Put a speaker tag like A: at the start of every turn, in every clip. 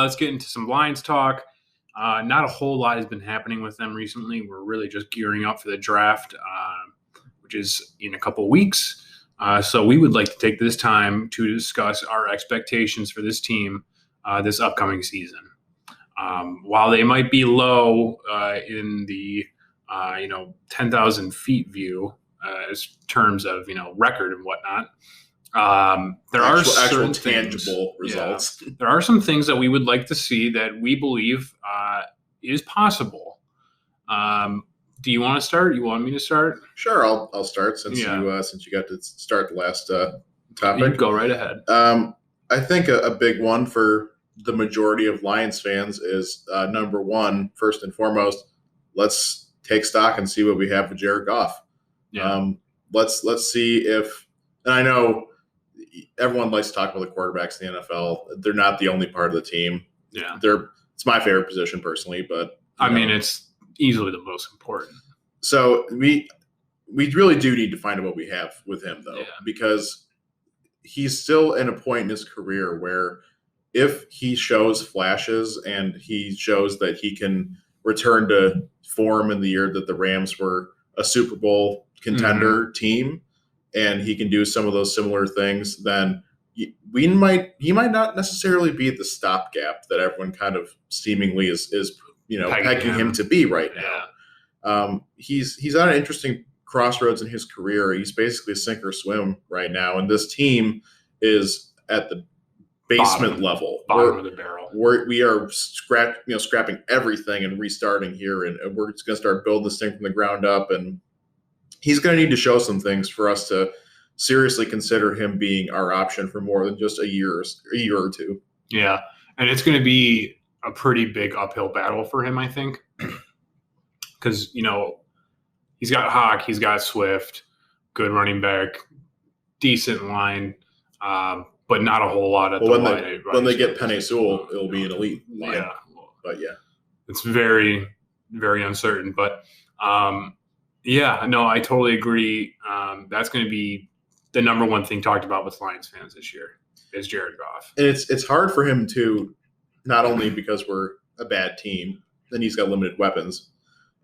A: let's get into some Lions talk. Not a whole lot has been happening with them recently. We're really just gearing up for the draft, which is in a couple weeks. So we would like to take this time to discuss our expectations for this team this upcoming season. While they might be low in the 10,000 feet view as terms of record and whatnot, there are certain
B: tangible results.
A: There are some things that we would like to see that we believe is possible. Do you want to start? You want me to start?
B: Sure, I'll start since you got to start the last topic.
A: You go right ahead.
B: I think a big one for the majority of Lions fans is number one, first and foremost, let's take stock and see what we have with Jared Goff.
A: Yeah.
B: Let's see if, and I know everyone likes to talk about the quarterbacks in the NFL. They're not the only part of the team.
A: Yeah.
B: It's my favorite position personally, but
A: I mean, it's easily the most important.
B: So we really do need to find out what we have with him, though, because he's still in a point in his career where if he shows flashes and he shows that he can return to form in the year that the Rams were a Super Bowl contender team, and he can do some of those similar things, then he might not necessarily be the stopgap that everyone kind of seemingly is pegging him to be right now. He's on an interesting crossroads in his career. He's basically sink or swim right now, and this team is at the basement level,
A: bottom of the barrel.
B: We are scrapping everything and restarting here, and we're just going to start building this thing from the ground up. And he's going to need to show some things for us to seriously consider him being our option for more than just a year or two.
A: Yeah, and it's going to be a pretty big uphill battle for him, I think, because he's got Hawk, he's got Swift, good running back, decent line, but not a whole lot at
B: when they get Penei Sewell, it'll be an elite line.
A: Yeah,
B: but
A: it's very, very uncertain. But I totally agree. That's going to be the number one thing talked about with Lions fans this year is Jared Goff.
B: And it's hard for him to, not only because we're a bad team, then he's got limited weapons,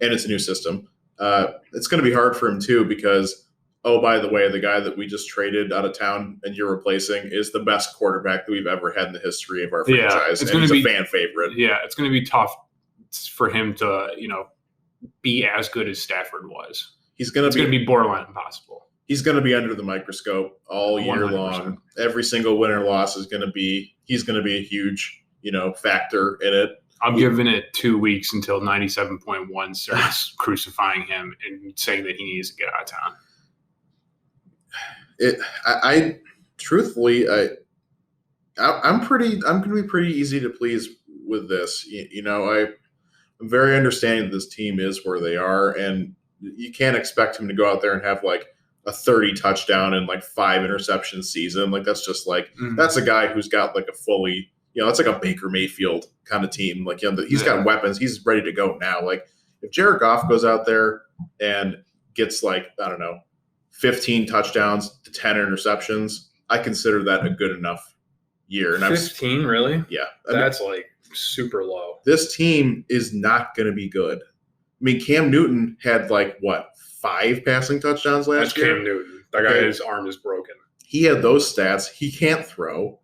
B: and it's a new system. It's going to be hard for him too because, oh, by the way, the guy that we just traded out of town and you're replacing is the best quarterback that we've ever had in the history of our franchise.
A: It's
B: and he's
A: a
B: fan favorite.
A: Yeah, it's going to be tough for him to, be as good as Stafford was. It's going to be borderline impossible.
B: He's going to be under the microscope all year 100%. Long. Every single win or loss he's going to be a huge, factor in it.
A: I'm giving it 2 weeks until 97.1 starts crucifying him and saying that he needs to get out of town.
B: I'm going to be pretty easy to please with this. I'm very understanding that this team is where they are, and you can't expect him to go out there and have like a 30 touchdown and like 5 interception season. Like that's just like that's a guy who's got like a fully, it's like a Baker Mayfield kind of team. Like he's got weapons. He's ready to go now. Like if Jared Goff goes out there and gets 15 touchdowns to 10 interceptions, I consider that a good enough year. And
A: 15, really?
B: Yeah.
A: That's super low.
B: This team is not going to be good. I mean, Cam Newton had 5 passing touchdowns last year.
A: Cam Newton. That guy, his arm is broken.
B: He had those stats. He can't throw,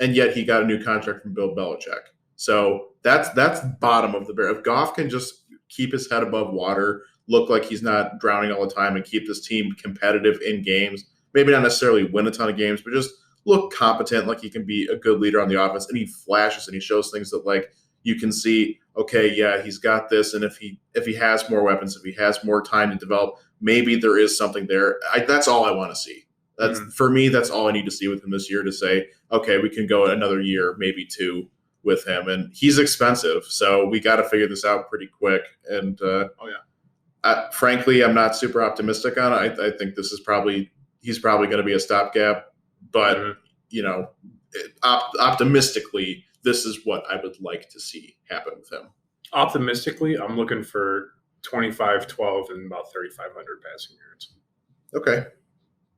B: and yet he got a new contract from Bill Belichick. So that's bottom of the barrel. If Goff can just keep his head above water, look like he's not drowning all the time, and keep this team competitive in games, maybe not necessarily win a ton of games, but just look competent, like he can be a good leader on the offense, and he flashes and he shows things that you can see, okay, yeah, he's got this, and if he has more weapons, if he has more time to develop, maybe there is something there. That's all I want to see. That's for me, that's all I need to see with him this year to say, okay, we can go another year, maybe 2 with him. And he's expensive, so we got to figure this out pretty quick. And frankly, I'm not super optimistic on it. I think he's probably going to be a stopgap, but optimistically, this is what I would like to see happen with him.
A: Optimistically, I'm looking for 25-12 and about 3,500 passing yards.
B: Okay.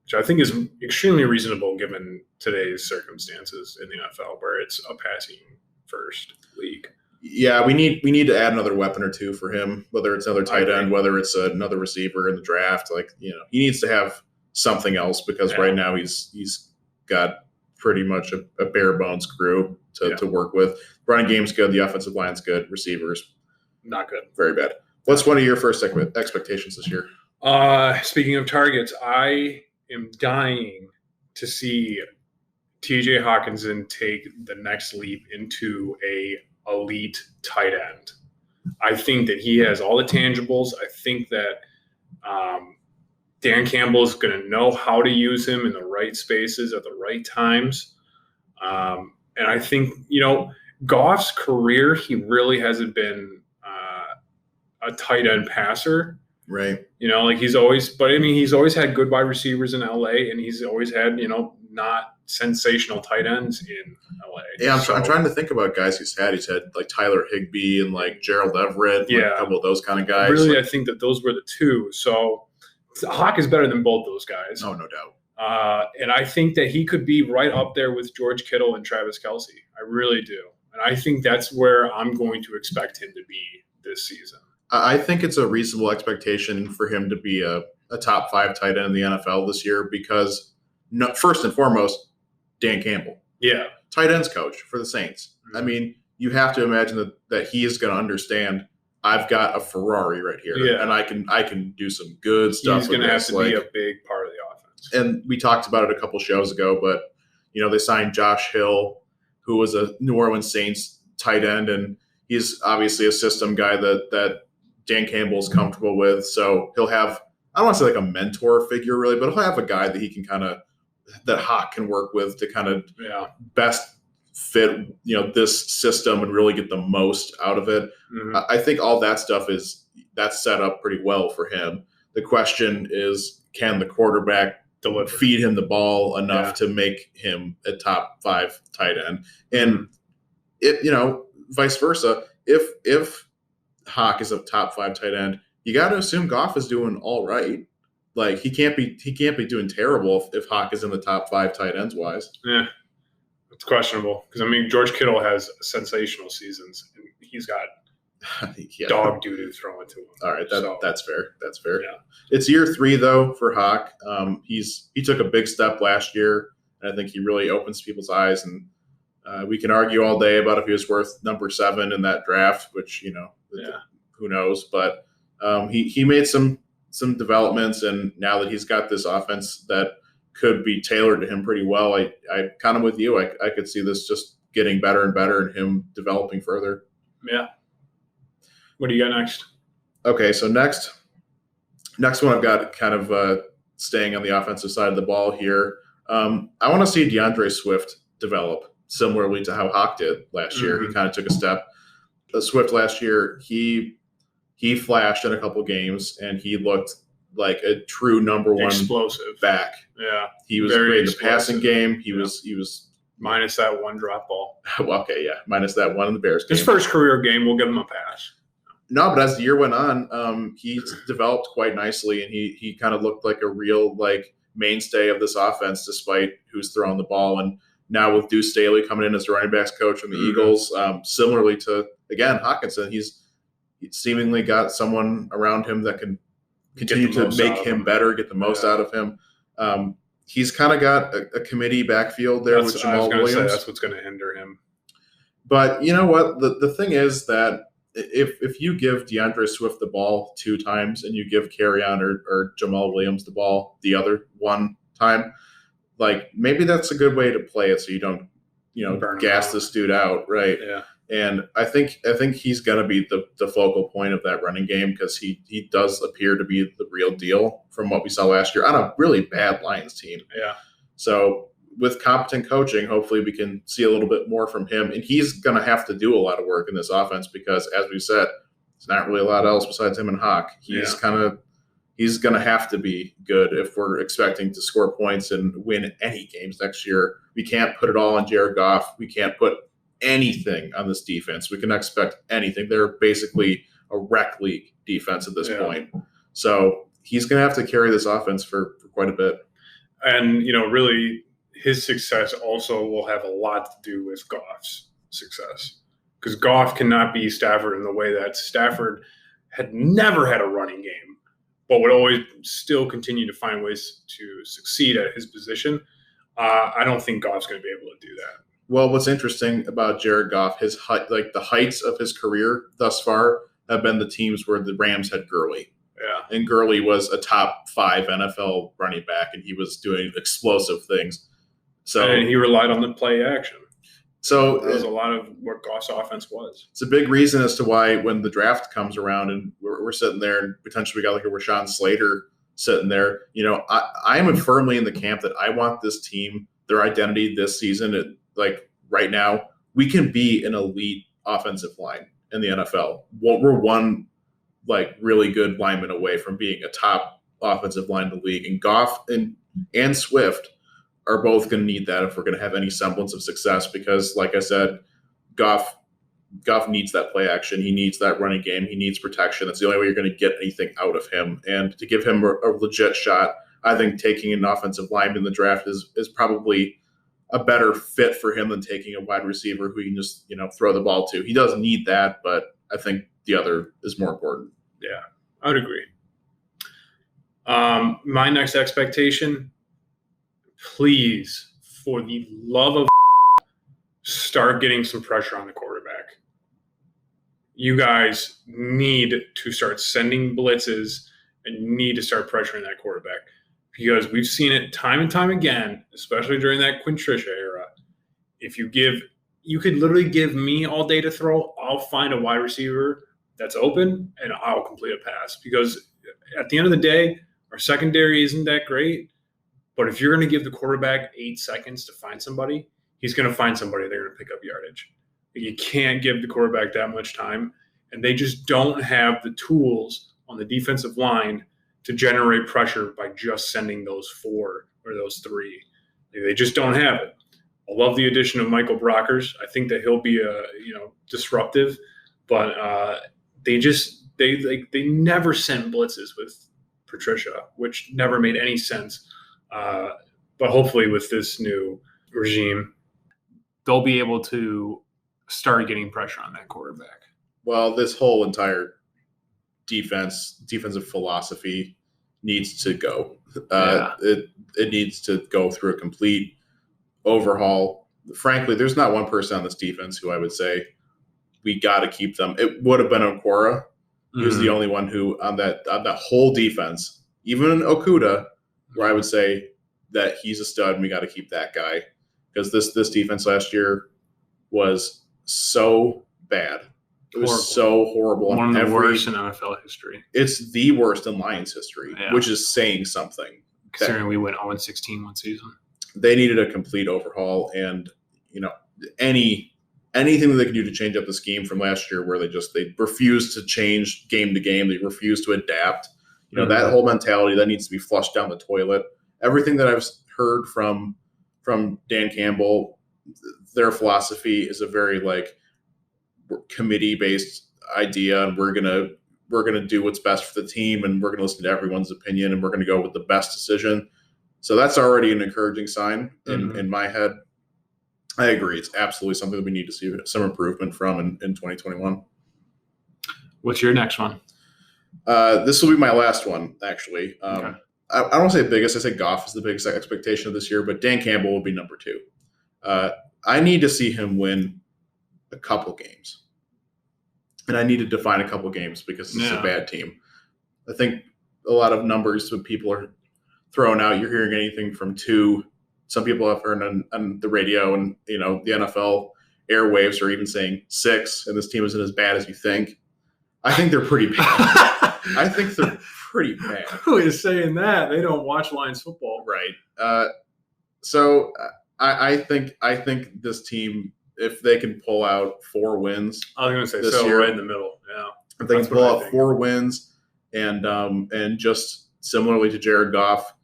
A: Which I think is extremely reasonable given today's circumstances in the NFL, where it's a passing first league.
B: Yeah, we need to add another weapon or two for him, whether it's another tight end, whether it's another receiver in the draft. Like, he needs to have something else because right now he's got pretty much a bare bones crew to work with. Running game's good, the offensive line's good, receivers
A: not good,
B: very bad. What's one of your first expectations this year?
A: Speaking of targets, I am dying to see TJ Hockenson take the next leap into a elite tight end. I think that he has all the tangibles. I think that Dan Campbell is going to know how to use him in the right spaces at the right times. And I think, Goff's career, he really hasn't been a tight end passer.
B: Right.
A: He's always had good wide receivers in LA, and he's always had, not sensational tight ends in LA.
B: Yeah, I'm trying to think about guys he's had. He's had like Tyler Higbee and like Gerald Everett, a couple of those kind of guys.
A: Really, I think that those were the two. So Hawk is better than both those guys.
B: Oh, no doubt.
A: And I think that he could be right up there with George Kittle and Travis Kelce. I really do. And I think that's where I'm going to expect him to be this season.
B: I think it's a reasonable expectation for him to be a top 5 tight end in the NFL this year because, first and foremost, Dan Campbell.
A: Yeah.
B: Tight ends coach for the Saints. Mm-hmm. I mean, you have to imagine that he is going to understand I've got a Ferrari right here, and I can do some good stuff.
A: He's going to have to be a big part of the offense.
B: And we talked about it a couple shows ago, but they signed Josh Hill, who was a New Orleans Saints tight end, and he's obviously a system guy that Dan Campbell's comfortable with. So he'll have, I don't want to say like a mentor figure really, but he'll have a guy that he can that Hawk can work with to kind of best fit, this system and really get the most out of it. Mm-hmm. I think all that stuff that's set up pretty well for him. The question is, can the quarterback feed him the ball enough to make him a top 5 tight end? And vice versa. If Hawk is a top 5 tight end, you got to assume Goff is doing all right. Like he can't be doing terrible if Hawk is in the top 5 tight ends wise.
A: Yeah, it's questionable because George Kittle has sensational seasons and he's got dog doo-doo thrown to him.
B: All right, that's fair. That's fair. Yeah. It's year 3 though for Hawk. He took a big step last year, and I think he really opens people's eyes. And we can argue all day about if he was worth number 7 in that draft, which who knows. But he made some developments, and now that he's got this offense that could be tailored to him pretty well, I kind of with you. I could see this just getting better and better and him developing further.
A: Yeah. What do you got next?
B: Okay, so next one I've got kind of staying on the offensive side of the ball here. I want to see DeAndre Swift develop similarly to how Hawk did last year. He kind of took a step. Swift last year, he flashed in a couple games, and he looked like a true number 1
A: explosive
B: back.
A: Yeah,
B: he was great in the passing game. He was
A: minus that 1 drop ball.
B: Well, okay, yeah, minus that 1 in the Bears game.
A: His first career game, we'll give him a pass.
B: No, but as the year went on, he developed quite nicely, and he kind of looked like a real mainstay of this offense, despite who's throwing the ball. And now with Deuce Staley coming in as the running backs coach from the Eagles, similarly to again Hockenson, he's seemingly got someone around him that can continue to make him better, get the most out of him. He's kind of got a committee backfield there with Jamal Williams.
A: That's what's going to hinder him.
B: But you know what? The thing is that if you give DeAndre Swift the ball 2 times and you give Kerryon or Jamal Williams the ball the other 1 time, maybe that's a good way to play it so you don't gas this dude out, right?
A: Yeah.
B: And I think he's going to be the focal point of that running game because he does appear to be the real deal from what we saw last year on a really bad Lions team.
A: Yeah.
B: So with competent coaching, hopefully we can see a little bit more from him. And he's going to have to do a lot of work in this offense because, as we said, there's not really a lot else besides him and Hawk. He's going to have to be good if we're expecting to score points and win any games next year. We can't put it all on Jared Goff. We can't put anything on this defense. We can expect anything. They're basically a rec league defense at this point. So he's going to have to carry this offense for quite a bit.
A: And, really his success also will have a lot to do with Goff's success. because Goff cannot be Stafford in the way that Stafford had never had a running game, but would always still continue to find ways to succeed at his position. I don't think Goff's going to be able to do that.
B: Well, what's interesting about Jared Goff, his height, like the heights of his career thus far, have been the teams where the Rams had Gurley.
A: Yeah.
B: And Gurley was a top 5 NFL running back, and he was doing explosive things. So
A: and he relied on the play action.
B: So
A: that was a lot of what Goff's offense was.
B: It's a big reason as to why when the draft comes around and we're sitting there and potentially we got like a Rashawn Slater sitting there, I am firmly in the camp that I want this team, their identity this season, like right now, we can be an elite offensive line in the NFL. We're one like really good lineman away from being a top offensive line in the league. And Goff and Swift are both going to need that if we're going to have any semblance of success because, like I said, Goff needs that play action. He needs that running game. He needs protection. That's the only way you're going to get anything out of him. And to give him a legit shot, I think taking an offensive lineman in the draft is probably a better fit for him than taking a wide receiver who you can just throw the ball to. He does need that, but I think the other is more important.
A: Yeah, I would agree. My next expectation, please, for the love of start getting some pressure on the quarterback. You guys need to start sending blitzes and need to start pressuring that quarterback because we've seen it time and time again, especially during that Quintricia era. If you could literally give me all day to throw, I'll find a wide receiver that's open and I'll complete a pass because at the end of the day, our secondary isn't that great. But if you're going to give the quarterback 8 seconds to find somebody, he's going to find somebody. They're going to pick up yardage. You can't give the quarterback that much time. And they just don't have the tools on the defensive line to generate pressure by just sending those 4 or those 3. They just don't have it. I love the addition of Michael Brockers. I think that he'll be disruptive, but they never sent blitzes with Patricia, which never made any sense. But hopefully with this new regime, they'll be able to start getting pressure on that quarterback.
B: Well, this whole entire defensive philosophy needs to go. It needs to go through a complete overhaul. Frankly, there's not one person on this defense who I would say we got to keep them. It would have been Okora. He was the only one who on that whole defense, even Okudah, where I would say that he's a stud and we got to keep that guy because this defense last year was so bad. It was so horrible.
A: One of the worst in NFL history.
B: It's the worst in Lions history, which is saying something.
A: Considering we went 0-16 one season.
B: They needed a complete overhaul and, anything that they could do to change up the scheme from last year where they refused to change game to game. They refused to adapt. That whole mentality that needs to be flushed down the toilet. Everything that I've heard from Dan Campbell, their philosophy is a very committee-based idea, and we're gonna do what's best for the team, and we're gonna listen to everyone's opinion, and we're gonna go with the best decision. So that's already an encouraging sign in my head. I agree. It's absolutely something that we need to see some improvement from in 2021.
A: What's your next one?
B: This will be my last one, actually.
A: Okay.
B: I don't want to say biggest. I say Goff is the biggest expectation of this year, but Dan Campbell will be number 2. I need to see him win a couple games. And I need to define a couple games because this is a bad team. I think a lot of numbers when people are throwing out, you're hearing anything from 2. Some people have heard on the radio and, the NFL airwaves are even saying 6, and this team isn't as bad as you think. I think they're pretty bad. I think they're pretty bad.
A: Who is saying that? They don't watch Lions football.
B: Right. So I think this team, if they can pull out 4 wins.
A: I was going to say
B: this year,
A: right in the middle. Yeah.
B: If they can pull out 4 wins and just similarly to Jared Goff,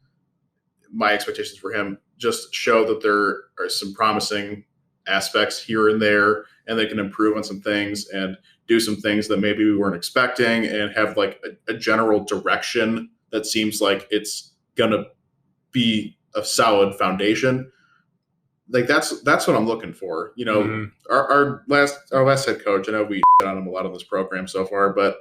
B: my expectations for him just show that there are some promising aspects here and there, and they can improve on some things and do some things that maybe we weren't expecting and have a general direction that seems like it's going to be a solid foundation. like that's what I'm looking for. You know,
A: Mhm.
B: our last head coach. I know we shit on him a lot on this program so far, but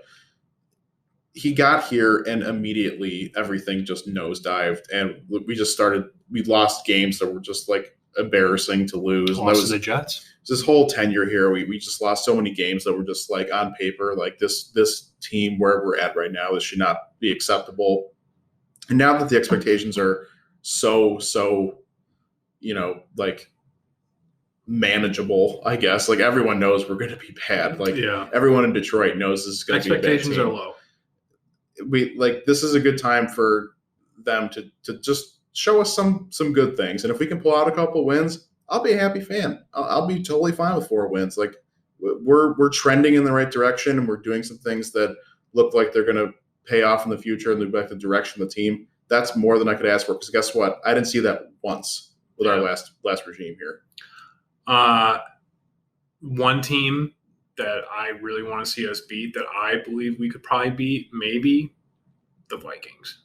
B: he got here and immediately everything just nosedived, and we lost games that were just like embarrassing to lose. And that
A: Lost
B: was
A: to the Jets.
B: this whole tenure here. We just lost so many games that were just like on paper, like this team where we're at right now, this should not be acceptable. And now that the expectations are so, like manageable, I guess, like everyone knows we're going to be bad. Like
A: Yeah.
B: everyone in Detroit knows this is going to be a bad
A: Expectations
B: team.
A: are low.
B: This is a good time for them to just show us some good things, and if we can pull out a couple wins, I'll be a happy fan. I'll be totally fine with 4 wins. Like we're trending in the right direction, and we're doing some things that look like they're going to pay off in the future and look like the direction of the team. That's more than I could ask for, because guess what? I didn't see that once with our last regime here.
A: One team that I really want to see us beat, that I believe we could probably beat, maybe the Vikings.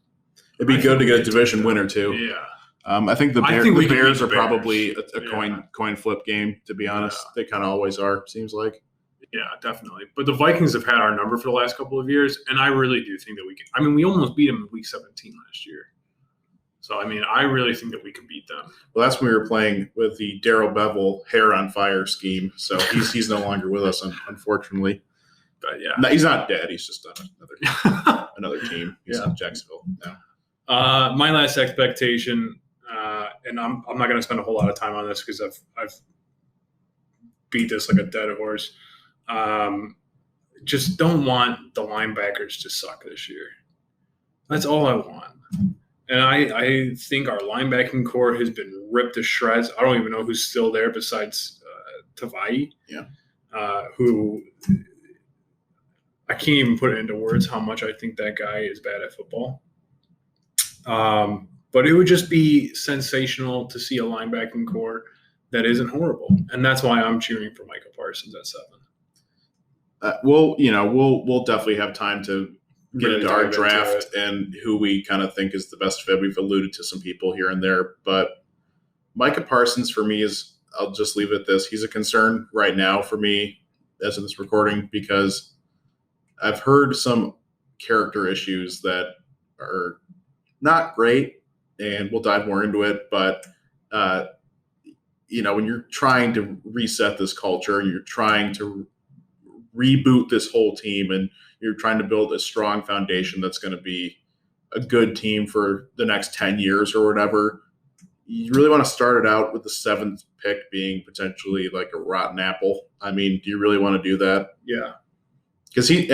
B: It'd be good to get a division winner too.
A: Yeah.
B: I think the
A: I think we can
B: Bears
A: beat
B: are
A: the Bears.
B: probably a
A: Yeah.
B: coin flip game, to be honest.
A: Yeah.
B: They kind of always are, seems like.
A: Yeah, definitely. But the Vikings have had our number for the last couple of years, and I really do think that we can. I mean, we almost beat them in Week 17 last year. So, I mean, I really think that we can beat them.
B: Well, that's when we were playing with the Daryl Bevel hair on fire scheme. So he's no longer with us, unfortunately.
A: But yeah,
B: No, he's not dead. He's just on another team. He's
A: Yeah.
B: in Jacksonville now.
A: my last expectation, and I'm not going to spend a whole lot of time on this because I've beat this like a dead horse. Just don't want the linebackers to suck this year. That's all I want. And I think our linebacking core has been ripped to shreds. I don't even know who's still there besides Tavai.
B: Yeah.
A: Who I can't even put it into words how much I think that guy is bad at football. But it would just be sensational to see a linebacking core that isn't horrible. And that's why I'm cheering for Micah Parsons at 7.
B: We'll definitely have time to get
A: Really
B: into our
A: dive into
B: draft and who we kind of think is the best fit. We've alluded to some people here and there, but Micah Parsons for me is, I'll just leave it at this. He's a concern right now for me as of this recording, because I've heard some character issues that are not great, and we'll dive more into it. But, when you're trying to reset this culture and you're trying to reboot this whole team and you're trying to build a strong foundation that's going to be a good team for the next 10 years or whatever, you really want to start it out with the 7th pick being potentially like a rotten apple. I mean, do you really want to do that?
A: Yeah.
B: Because he's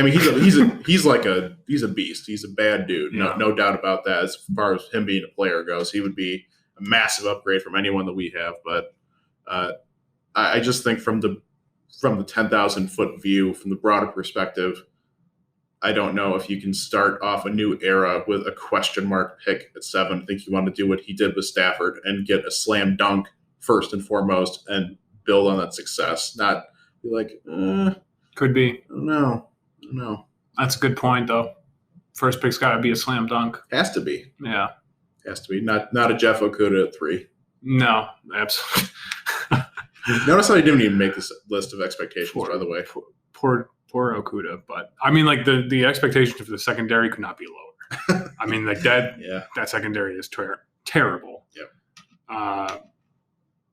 B: a beast. He's a bad dude.
A: Yeah.
B: No doubt about that. As far as him being a player goes, he would be a massive upgrade from anyone that we have. But I just think from the 10,000 foot view, from the broader perspective, I don't know if you can start off a new era with a question mark pick at 7. I think you want to do what he did with Stafford and get a slam dunk first and foremost and build on that success. Not be like,
A: Could be.
B: no.
A: That's a good point, though. First pick's got to be a slam dunk.
B: Has to be.
A: Yeah.
B: Has to be. Not a Jeff Okudah at 3.
A: No, absolutely.
B: Notice how he didn't even make this list of expectations, by the way.
A: Poor Okudah. But, I mean, like, the expectation for the secondary could not be lower. I mean, like, that secondary is terrible.
B: Yep.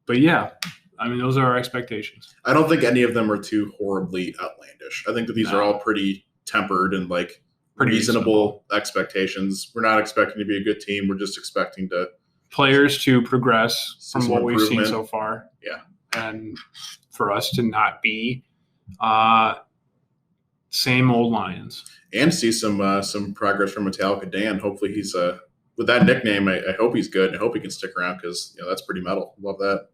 A: But, yeah, I mean, those are our expectations.
B: I don't think any of them are too horribly outlandish. I think that these are all pretty tempered and, like,
A: Pretty
B: reasonable expectations. We're not expecting to be a good team. We're just expecting to
A: players to progress
B: see
A: from
B: some
A: what we've seen
B: improvement.
A: so far.
B: Yeah.
A: And for us to not be same old Lions.
B: And see some progress from Metallica Dan. Hopefully he's with that nickname. I hope he's good. I hope he can stick around because that's pretty metal. Love that.